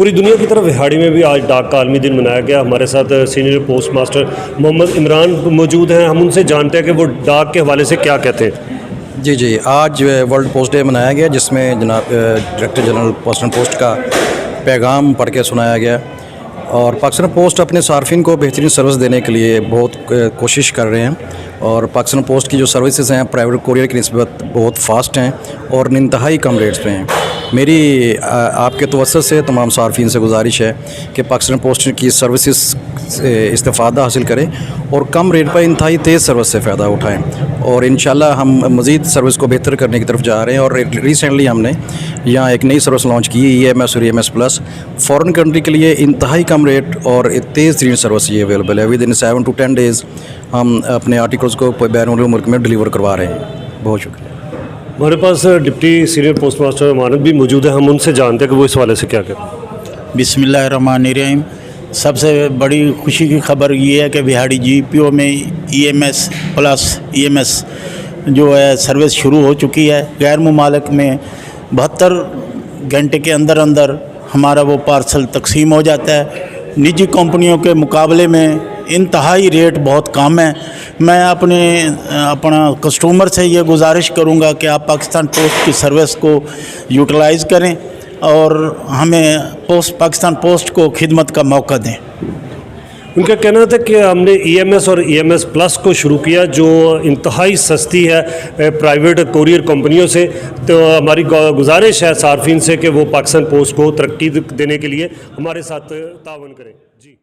पूरी दुनिया की तरफ विहाड़ी में भी आज डाक का आलमी दिन मनाया गया। हमारे साथ senior postmaster Mohammad Imran मौजूद हैं। हम उनसे जानते हैं कि वो डाक के हवाले से क्या कहते हैं। जी आज वर्ल्ड पोस्ट डे मनाया गया, जिसमें जनाब director general post and post का पैगाम पढ़ के सुनाया गया। और पाकिस्तान पोस्ट अपने सार्फिन को बेहतरीन सर्विस देने के लिए बहुत कोशिश कर रहे हैं। और पाकिस्तान पोस्ट की जो सर्विसेज हैं प्राइवेट कोरियर की निस्बत बहुत फास्ट हैं और इंतहाई कम रेट्स पे हैं। मेरी आपके तवज्जो से तमाम सार्फिन से गुजारिश है कि पाकिस्तान पोस्ट की सर्विसेज से इस्तेफ़ादा हासिल करें और कम रेट पर इंतहाई तेज़ सर्विस से फ़ायदा उठाएं। और इंशाल्लाह हम मज़ीद सर्विस को बेहतर करने की तरफ जा रहे हैं। और रिसेंटली हमने यहाँ एक नई सर्विस लॉन्च की EMS और EMS प्लस। फ़ॉरेन कंट्री के लिए इंतहाई कम रेट और तेज़ तरीन सर्विस ये अवेलेबल है। विद इन 7 to 10 डेज़ हम अपने आर्टिकल्स को बैरून मुल्क में डिलीवर करवा रहे हैं। बहुत शुक्रिया। हमारे पास डिप्टी सीनियर पोस्ट मास्टर अमानत भी मौजूद है। हम उनसे जानते हैं कि वो इस हवाले से क्या कहते हैं। बिस्मिल्लाहिर्रहमानिर्रहीम। सबसे बड़ी खुशी की खबर ये है कि बिहाड़ी GPO में EMS प्लस EMS जो है सर्विस शुरू हो चुकी है। गैर मुमालिक में 72 घंटे के अंदर अंदर हमारा वो पार्सल तकसीम हो जाता है। निजी कंपनियों के मुकाबले में इंतहाई रेट बहुत कम है। मैं अपना कस्टमर से ये गुजारिश करूँगा कि आप पाकिस्तान पोस्ट की सर्विस को यूटिलाइज़ करें और हमें पाकिस्तान पोस्ट को खिदमत का मौका दें। उनका कहना था कि हमने EMS और EMS प्लस को शुरू किया जो इंतहाई सस्ती है प्राइवेट कोरियर कंपनियों से। तो हमारी गुजारिश है सार्फिन से कि वो पाकिस्तान पोस्ट को तरक्की देने के लिए हमारे साथ तावन करें। जी।